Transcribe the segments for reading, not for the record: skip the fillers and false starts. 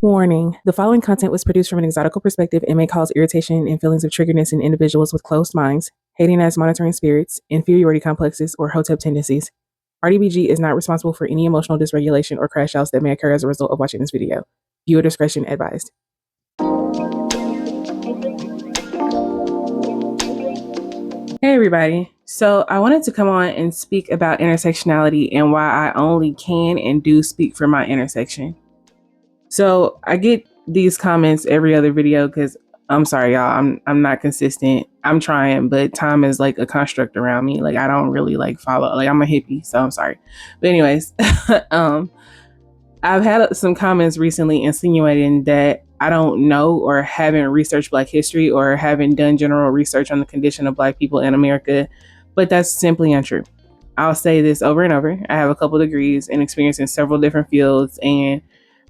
Warning: the following content was produced from an exotical perspective and may cause irritation and feelings of triggerness in individuals with closed minds, hating as monitoring spirits, inferiority complexes, or Hotep tendencies. RDBG is not responsible for any emotional dysregulation or crash outs that may occur as a result of watching this video. Viewer discretion advised. Hey everybody. So I wanted to come on and speak about intersectionality and why I only can and do speak for my intersection. So I get these comments every other video because I'm sorry, y'all. I'm not consistent. I'm trying, but time is like a construct around me. Like I don't really like follow. Like I'm a hippie, so I'm sorry. But anyways, I've had some comments recently insinuating that I don't know or haven't researched Black history or haven't done general research on the condition of Black people in America, but that's simply untrue. I'll say this over and over. I have a couple degrees and experience in several different fields, and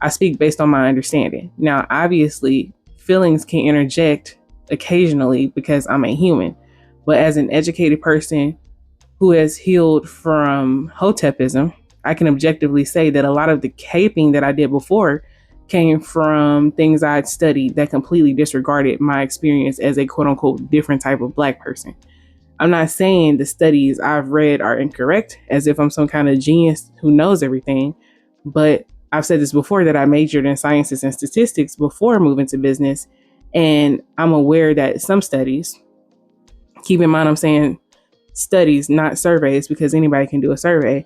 I speak based on my understanding. Now, obviously, feelings can interject occasionally because I'm a human, but as an educated person who has healed from Hotepism, I can objectively say that a lot of the caping that I did before came from things I'd studied that completely disregarded my experience as a quote unquote different type of Black person. I'm not saying the studies I've read are incorrect, as if I'm some kind of genius who knows everything, but I've said this before that I majored in sciences and statistics before moving to business, and I'm aware that some studies, keep in mind I'm saying studies, not surveys, because anybody can do a survey,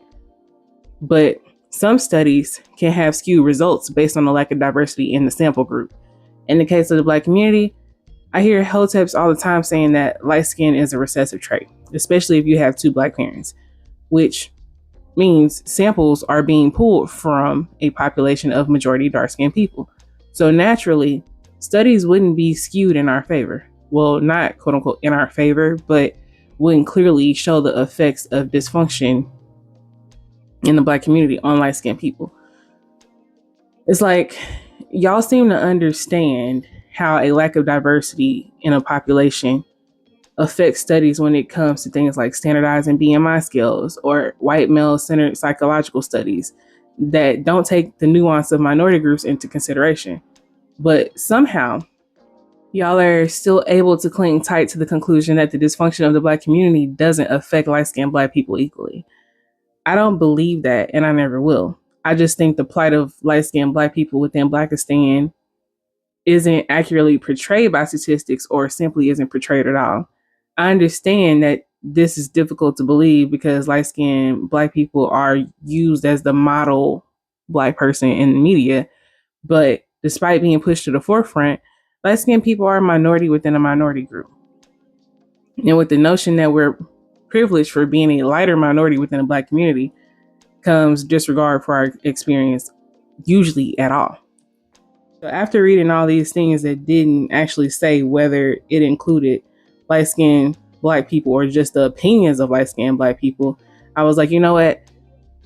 but some studies can have skewed results based on the lack of diversity in the sample group. In the case of the Black community, I hear Hoteps all the time saying that light skin is a recessive trait, especially if you have two Black parents, which means samples are being pulled from a population of majority dark-skinned people. So naturally, studies wouldn't be skewed in our favor. Well, not quote unquote in our favor, but wouldn't clearly show the effects of dysfunction in the Black community on light-skinned people. It's like y'all seem to understand how a lack of diversity in a population affects studies when it comes to things like standardizing BMI scales or white male-centered psychological studies that don't take the nuance of minority groups into consideration. But somehow, y'all are still able to cling tight to the conclusion that the dysfunction of the Black community doesn't affect light-skinned Black people equally. I don't believe that, and I never will. I just think the plight of light-skinned Black people within Blackistan isn't accurately portrayed by statistics or simply isn't portrayed at all. I understand that this is difficult to believe because light-skinned Black people are used as the model Black person in the media, but despite being pushed to the forefront, light-skinned people are a minority within a minority group. And with the notion that we're privileged for being a lighter minority within a Black community comes disregard for our experience, usually at all. So after reading all these things that didn't actually say whether it included light-skinned Black people or just the opinions of light-skinned Black people, I was like, you know what?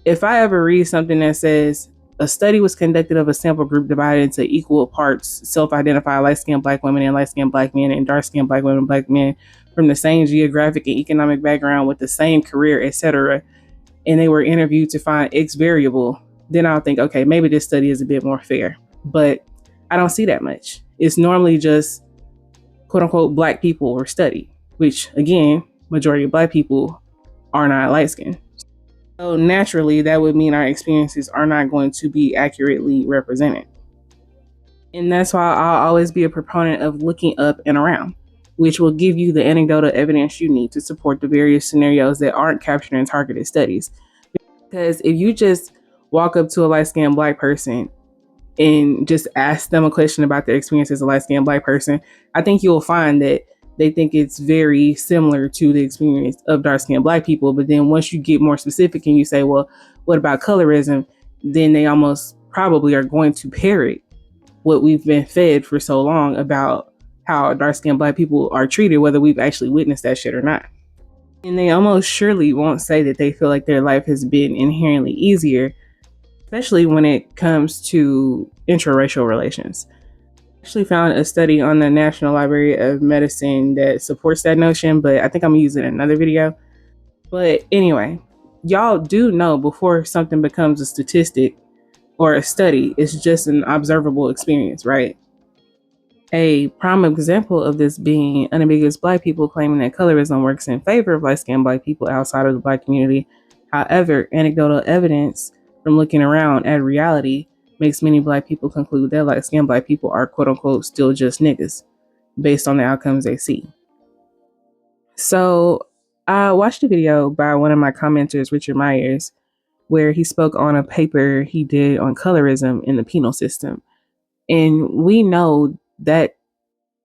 If I ever read something that says a study was conducted of a sample group divided into equal parts self-identified light-skinned Black women and light-skinned Black men and dark-skinned Black women and Black men from the same geographic and economic background with the same career, etc., and they were interviewed to find X variable, then I'll think, okay, maybe this study is a bit more fair. But I don't see that much. It's normally just quote unquote Black people were studied, which again, majority of Black people are not light skinned. So naturally, that would mean our experiences are not going to be accurately represented. And that's why I'll always be a proponent of looking up and around, which will give you the anecdotal evidence you need to support the various scenarios that aren't captured in targeted studies. Because if you just walk up to a light-skinned Black person and just ask them a question about their experience as a light-skinned Black person, I think you'll find that they think it's very similar to the experience of dark-skinned Black people. But then once you get more specific and you say, well, what about colorism? Then they almost probably are going to parrot what we've been fed for so long about how dark-skinned Black people are treated, whether we've actually witnessed that shit or not. And they almost surely won't say that they feel like their life has been inherently easier, especially when it comes to intraracial relations. I actually found a study on the National Library of Medicine that supports that notion, but I think I'm gonna use it in another video. But anyway, y'all do know before something becomes a statistic, or a study. It's just an observable experience, right? A prime example of this being unambiguous Black people claiming that colorism works in favor of light-skinned Black people outside of the Black community. However, anecdotal evidence from looking around at reality makes many Black people conclude that light-skinned Black people are quote-unquote still just niggas based on the outcomes they see. So I watched a video by one of my commenters, Richard Myers, where he spoke on a paper he did on colorism in the penal system. And we know that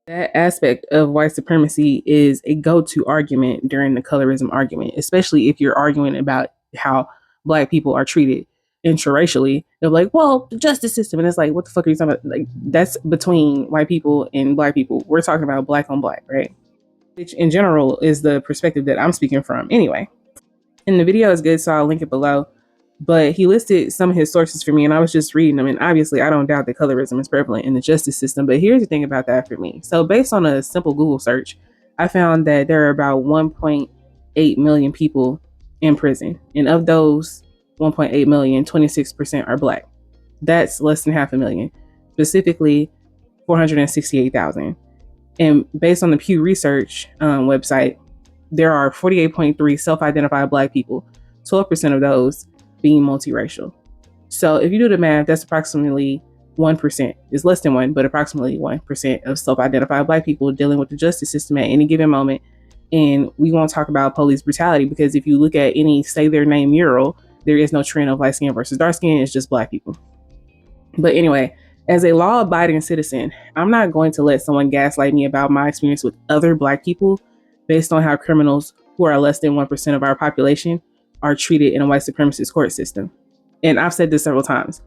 that aspect of white supremacy is a go-to argument during the colorism argument, especially if you're arguing about how Black people are treated interracially. They're like, well, the justice system. And it's like, what the fuck are you talking about? Like, that's between white people and Black people. We're talking about Black on Black, right? Which in general is the perspective that I'm speaking from anyway. And the video is good, so I'll link it below. But he listed some of his sources for me, and I was just reading them. And obviously, I don't doubt that colorism is prevalent in the justice system. But here's the thing about that for me. So, based on a simple Google search, I found that there are about 1.8 million people in prison. And of those 1.8 million, 26% are Black. That's less than 500,000, specifically 468,000. And based on the Pew Research website, there are 48.3 self-identified Black people, 12% of those being multiracial. So if you do the math, that's approximately 1%. It's less than 1, but approximately 1% of self-identified Black people dealing with the justice system at any given moment. And we won't talk about police brutality because if you look at any say their name mural, there is no trend of light skin versus dark skin. It's just Black people. But anyway, as a law-abiding citizen, I'm not going to let someone gaslight me about my experience with other Black people based on how criminals who are less than 1% of our population are treated in a white supremacist court system. And I've said this several times.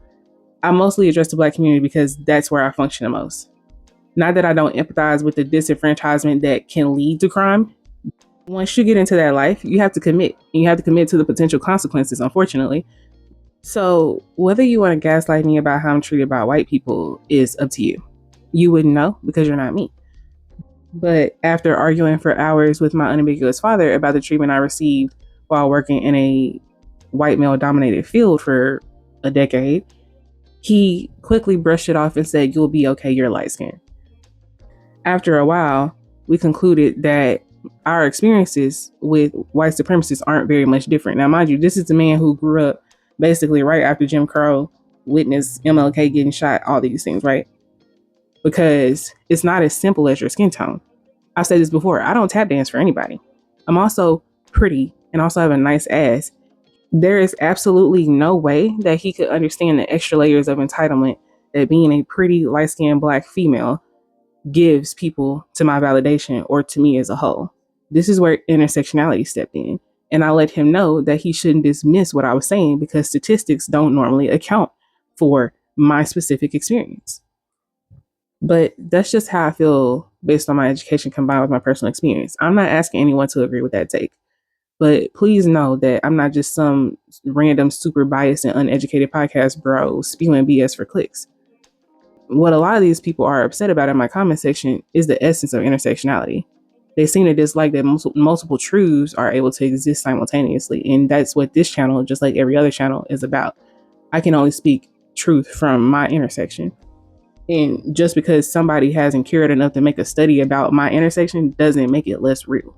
I mostly address the Black community because that's where I function the most. Not that I don't empathize with the disenfranchisement that can lead to crime. Once you get into that life, you have to commit. And you have to commit to the potential consequences, unfortunately. So whether you want to gaslight me about how I'm treated by white people is up to you. You wouldn't know because you're not me. But after arguing for hours with my unambiguous father about the treatment I received while working in a white male dominated field for a decade, he quickly brushed it off and said, "You'll be okay, you're light skinned." After a while, we concluded that our experiences with white supremacists aren't very much different. Now, mind you, this is the man who grew up basically right after Jim Crow, witnessed MLK getting shot, all these things, right? Because it's not as simple as your skin tone. I've said this before, I don't tap dance for anybody. I'm also pretty and also have a nice ass. There is absolutely no way that he could understand the extra layers of entitlement that being a pretty light-skinned Black female gives people to my validation or to me as a whole. This is where intersectionality stepped in. And I let him know that he shouldn't dismiss what I was saying because statistics don't normally account for my specific experience. But that's just how I feel based on my education combined with my personal experience. I'm not asking anyone to agree with that take. But please know that I'm not just some random super biased and uneducated podcast bro spewing BS for clicks. What a lot of these people are upset about in my comment section is the essence of intersectionality. They seem to dislike that multiple truths are able to exist simultaneously. And that's what this channel, just like every other channel, is about. I can only speak truth from my intersection. And just because somebody hasn't cared enough to make a study about my intersection doesn't make it less real.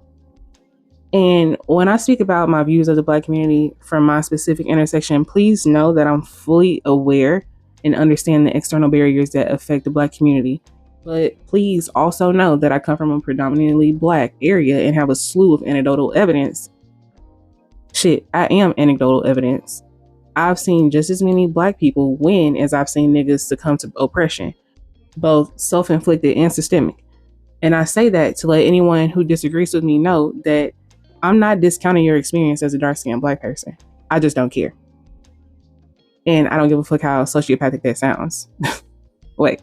And when I speak about my views of the Black community from my specific intersection, please know that I'm fully aware and understand the external barriers that affect the Black community. But please also know that I come from a predominantly Black area and have a slew of anecdotal evidence. Shit, I am anecdotal evidence. I've seen just as many Black people win as I've seen niggas succumb to oppression, both self-inflicted and systemic. And I say that to let anyone who disagrees with me know that I'm not discounting your experience as a dark-skinned Black person. I just don't care. And I don't give a fuck how sociopathic that sounds. Wait,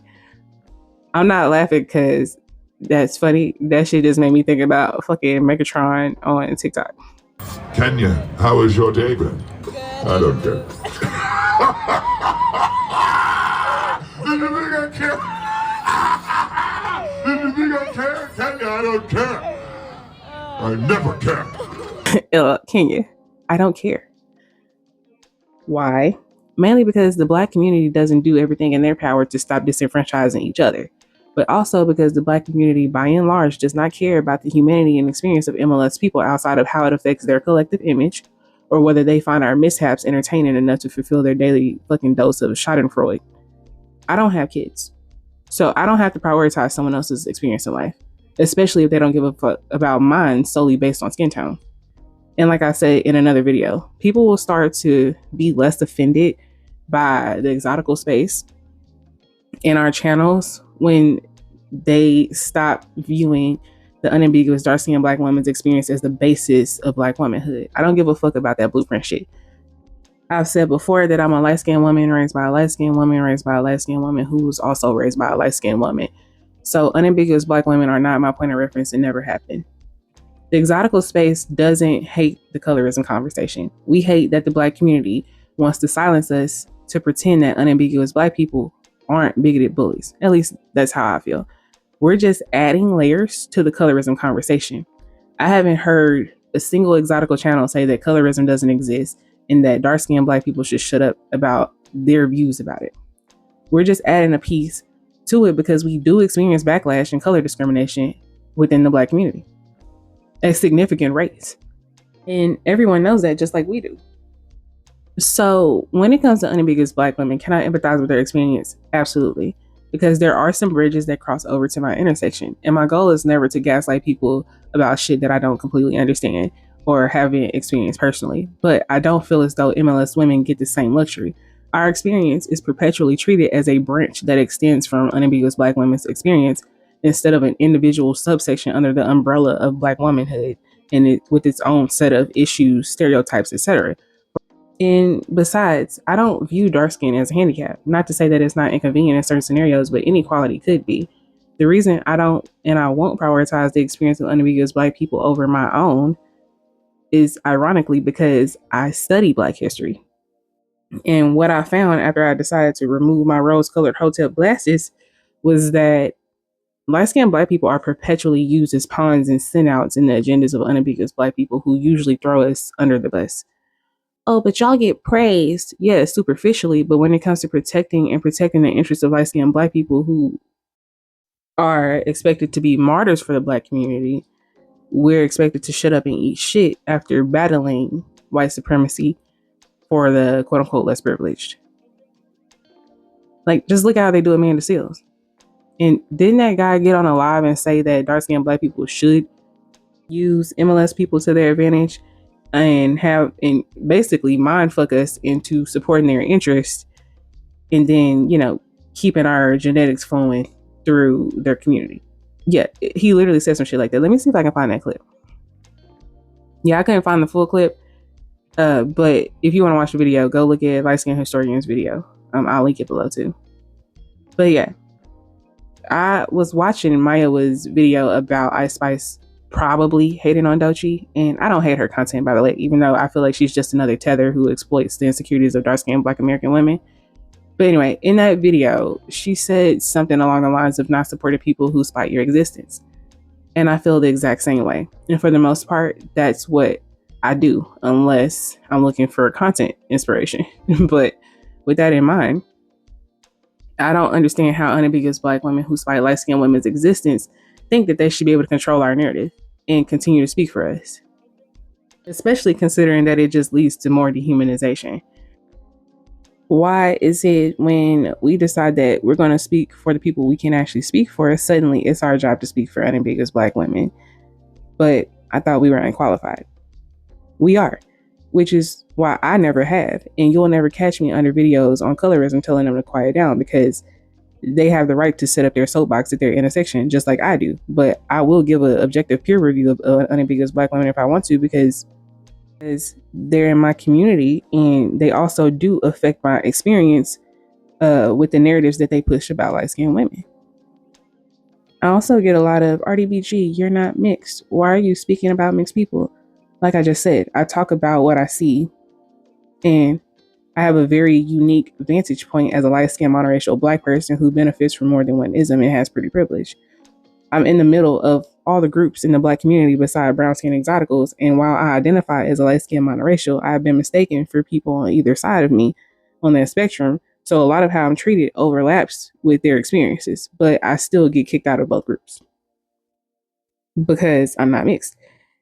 I'm not laughing because that's funny. That shit just made me think about fucking Megatron on TikTok. Kenya, how has your day been? I don't care. Did you think I care? Did you think I care? Kenya, I don't care. I never care. Kenya, I don't care. Why? mainly because the black community doesn't do everything in their power to stop disenfranchising each other, but also because the black community, by and large, does not care about the humanity and experience of MLS people outside of how it affects their collective image or whether they find our mishaps entertaining enough to fulfill their daily fucking dose of Schadenfreude. I don't have kids, so I don't have to prioritize someone else's experience in life, especially if they don't give a fuck about mine solely based on skin tone. And like I said in another video, people will start to be less offended by the exotical space in our channels when they stop viewing the unambiguous dark skinned black woman's experience as the basis of black womanhood. I don't give a fuck about that blueprint shit. I've said before that I'm a light skinned woman raised by a light skinned woman raised by a light skinned woman who was also raised by a light skinned woman. So unambiguous black women are not my point of reference and never have been. The exotical space doesn't hate the colorism conversation. We hate that the black community wants to silence us to pretend that unambiguous black people aren't bigoted bullies. At least that's how I feel. We're just adding layers to the colorism conversation. I haven't heard a single exotical channel say that colorism doesn't exist and that dark-skinned black people should shut up about their views about it. We're just adding a piece to it because we do experience backlash and color discrimination within the black community at significant rates. And everyone knows that just like we do. So when it comes to unambiguous black women, can I empathize with their experience? Absolutely. Because there are some bridges that cross over to my intersection. And my goal is never to gaslight people about shit that I don't completely understand or haven't experienced personally. But I don't feel as though MLS women get the same luxury. Our experience is perpetually treated as a branch that extends from unambiguous black women's experience instead of an individual subsection under the umbrella of black womanhood and it with its own set of issues, stereotypes, etc. And besides, I don't view dark skin as a handicap. Not to say that it's not inconvenient in certain scenarios, but inequality could be. The reason I don't and I won't prioritize the experience of unambiguous black people over my own is ironically because I study black history. And what I found after I decided to remove my rose-colored Hotep glasses was that light-skinned black people are perpetually used as pawns and sendouts in the agendas of unambiguous black people who usually throw us under the bus. Oh, but y'all get praised. Yeah, superficially, but when it comes to protecting the interests of light-skinned black people who are expected to be martyrs for the black community, we're expected to shut up and eat shit after battling white supremacy for the quote-unquote less privileged. Like, just look how they do Amanda Seales. And didn't that guy get on a live and say that dark-skinned black people should use MLS people to their advantage and basically mind fuck us into supporting their interests and then, keeping our genetics flowing through their community? Yeah, he literally said some shit like that. Let me see if I can find that clip. Yeah, I couldn't find the full clip. But if you want to watch the video, go look at Light Skin Historian's video. I'll link it below too. But yeah, I was watching Maya's video about Ice Spice probably hating on Doechii, and I don't hate her content, by the way, even though I feel like she's just another tether who exploits the insecurities of dark-skinned black American women. But anyway, in that video, she said something along the lines of not supporting people who spite your existence. And I feel the exact same way. And for the most part, that's what I do, unless I'm looking for content inspiration. But with that in mind, I don't understand how unambiguous black women who spite light-skinned women's existence think that they should be able to control our narrative and continue to speak for us, especially considering that it just leads to more dehumanization. Why is it when we decide that we're going to speak for the people we can actually speak for, suddenly it's our job to speak for unambiguous black women? But I thought we were unqualified. We are, which is why I never have, and you'll never catch me under videos on colorism telling them to quiet down, because they have the right to set up their soapbox at their intersection just like I do. But I will give an objective peer review of unambiguous black women if I want to, because they're in my community and they also do affect my experience with the narratives that they push about light-skinned women. I also get a lot of RDBG, you're not mixed. Why are you speaking about mixed people? Like I just said, I talk about what I see, and I have a very unique vantage point as a light-skinned monoracial black person who benefits from more than one ism and has pretty privilege. I'm in the middle of all the groups in the black community beside brown skin exoticals, and while I identify as a light-skinned monoracial, I have been mistaken for people on either side of me on that spectrum. So a lot of how I'm treated overlaps with their experiences, but I still get kicked out of both groups because I'm not mixed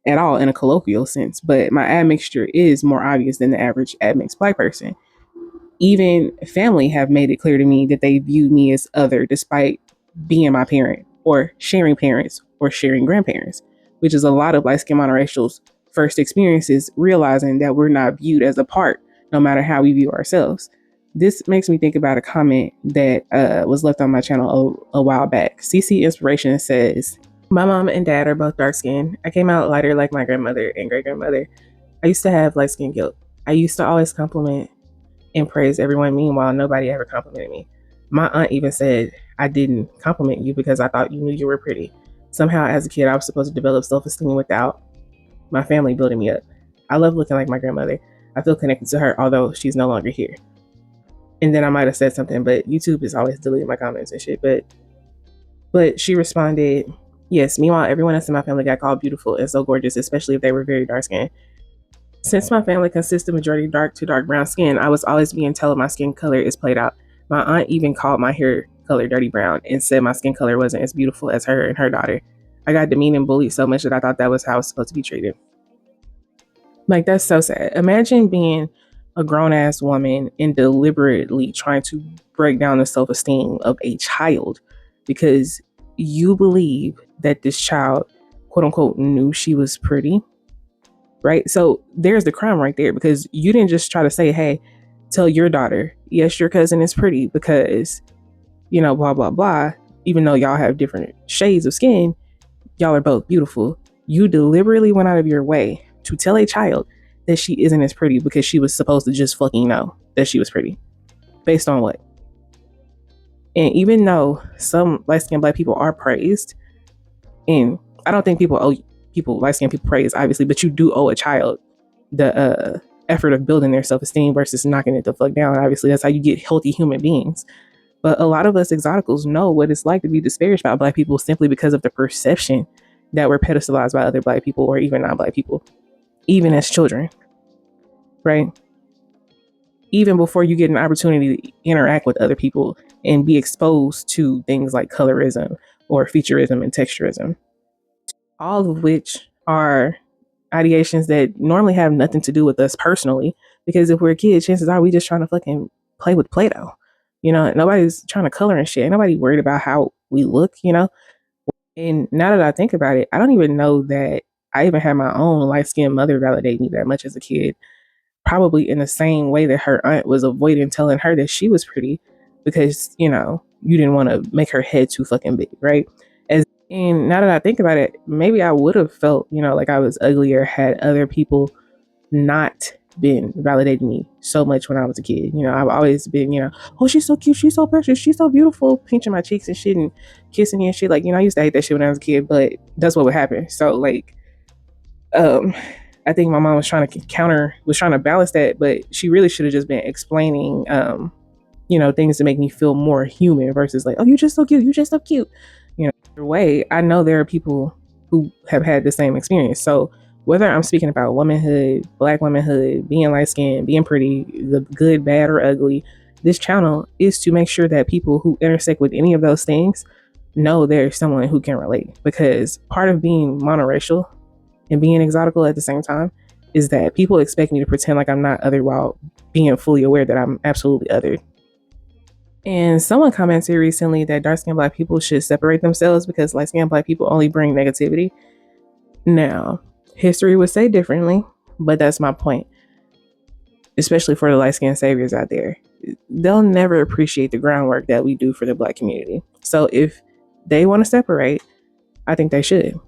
at all in a colloquial sense. But my admixture is more obvious than the average admixed black person. Even family have made it clear to me that they view me as other despite being my parent or sharing parents or sharing grandparents, which is a lot of light skinned monoracials' first experiences realizing that we're not viewed as a part no matter how we view ourselves. This makes me think about a comment that was left on my channel a while back. CC Inspiration says, my mom and dad are both dark skinned. I came out lighter like my grandmother and great grandmother. I used to have light skin guilt. I used to always compliment and praise everyone. Meanwhile, nobody ever complimented me. My aunt even said I didn't compliment you because I thought you knew you were pretty. Somehow, as a kid, I was supposed to develop self esteem without my family building me up. I love looking like my grandmother. I feel connected to her, although she's no longer here. And then I might have said something, but YouTube is always deleting my comments and shit. But she responded, yes, meanwhile, everyone else in my family got called beautiful and so gorgeous, especially if they were very dark skinned. Since my family consists of majority dark to dark brown skin, I was always being told my skin color is played out. My aunt even called my hair color dirty brown and said my skin color wasn't as beautiful as her and her daughter. I got demeaned and bullied so much that I thought that was how I was supposed to be treated. Like, that's so sad. Imagine being a grown ass woman and deliberately trying to break down the self esteem of a child because you believe that this child, quote unquote, knew she was pretty, right? So there's the crime right there because you didn't just try to say, hey, tell your daughter, yes, your cousin is pretty because, blah, blah, blah. Even though y'all have different shades of skin, y'all are both beautiful. You deliberately went out of your way to tell a child that she isn't as pretty because she was supposed to just fucking know that she was pretty. Based on what? And even though some light skinned black people are praised, and I don't think people owe light skinned people praise, obviously, but you do owe a child the effort of building their self esteem versus knocking it the fuck down. Obviously, that's how you get healthy human beings. But a lot of us exoticals know what it's like to be disparaged by black people simply because of the perception that we're pedestalized by other black people or even non black people, even as children, right? Even before you get an opportunity to interact with other people and be exposed to things like colorism or featureism and texturism, all of which are ideations that normally have nothing to do with us personally. Because if we're a kid, chances are we just trying to fucking play with Play-Doh. Nobody's trying to color and shit. Ain't nobody worried about how we look. And now that I think about it, I don't even know that I even had my own light skinned mother validate me that much as a kid. Probably in the same way that her aunt was avoiding telling her that she was pretty because, you didn't want to make her head too fucking big, right? And now that I think about it, maybe I would have felt, like I was uglier had other people not been validating me so much when I was a kid. I've always been, oh, she's so cute, she's so precious, she's so beautiful, pinching my cheeks and shit and kissing me and shit. Like, I used to hate that shit when I was a kid, but that's what would happen. So, like, I think my mom was trying to balance that, but she really should have just been explaining, things to make me feel more human versus like, oh, you're just so cute, you're just so cute. Either way, I know there are people who have had the same experience. So whether I'm speaking about womanhood, black womanhood, being light skinned, being pretty, the good, bad, or ugly, this channel is to make sure that people who intersect with any of those things know there's someone who can relate. Because part of being monoracial and being exotical at the same time is that people expect me to pretend like I'm not other while being fully aware that I'm absolutely other. And someone commented recently that dark skinned black people should separate themselves because light skinned black people only bring negativity. Now, history would say differently, but that's my point. Especially for the light skinned saviors out there. They'll never appreciate the groundwork that we do for the black community. So if they want to separate, I think they should.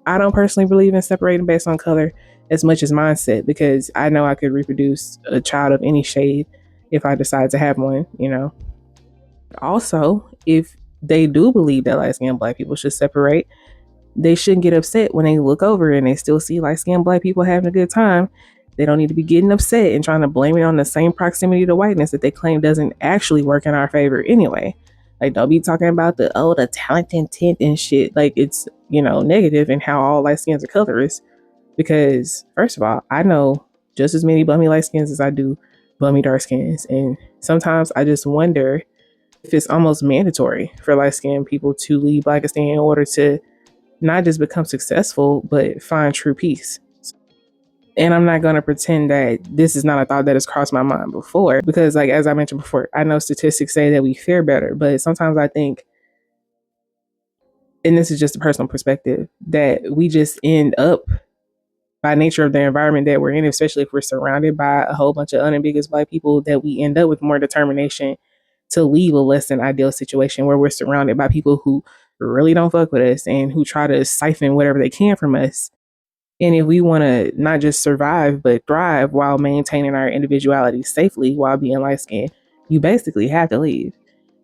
I don't personally believe in separating based on color as much as mindset because I know I could reproduce a child of any shade if I decide to have one. Also, if they do believe that light skinned black people should separate, they shouldn't get upset when they look over and they still see light skinned black people having a good time. They don't need to be getting upset and trying to blame it on the same proximity to whiteness that they claim doesn't actually work in our favor anyway. Like, don't be talking about the talent and tint and shit. Like, it's, negative in how all light skins are colorist. Because, first of all, I know just as many bummy light skins as I do bummy dark skins. And sometimes I just wonder if it's almost mandatory for light skinned people to leave Blackistan in order to not just become successful, but find true peace. And I'm not going to pretend that this is not a thought that has crossed my mind before, because, like, as I mentioned before, I know statistics say that we fare better, but sometimes I think, and this is just a personal perspective, that we just end up, by nature of the environment that we're in, especially if we're surrounded by a whole bunch of unambiguous Black people, that we end up with more determination to leave a less than ideal situation where we're surrounded by people who really don't fuck with us and who try to siphon whatever they can from us. And if we want to not just survive, but thrive while maintaining our individuality safely while being light skinned, you basically have to leave.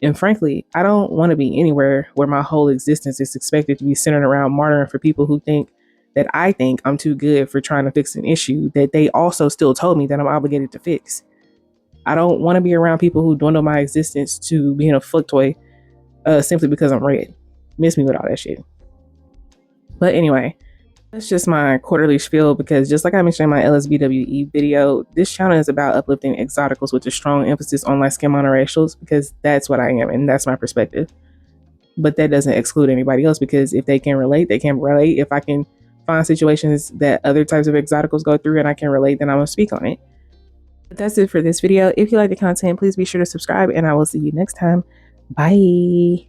And frankly, I don't want to be anywhere where my whole existence is expected to be centered around martyring for people who think that I think I'm too good for trying to fix an issue that they also still told me that I'm obligated to fix. I don't want to be around people who dwindle my existence to being a fuck toy simply because I'm red. Miss me with all that shit. But anyway, that's just my quarterly spiel because, just like I mentioned in my LSBWE video, this channel is about uplifting exoticals with a strong emphasis on light skin monoracials because that's what I am and that's my perspective. But that doesn't exclude anybody else because if they can relate, they can relate. If I can find situations that other types of exoticals go through and I can relate, then I'm going to speak on it. But that's it for this video. If you like the content, please be sure to subscribe and I will see you next time. Bye.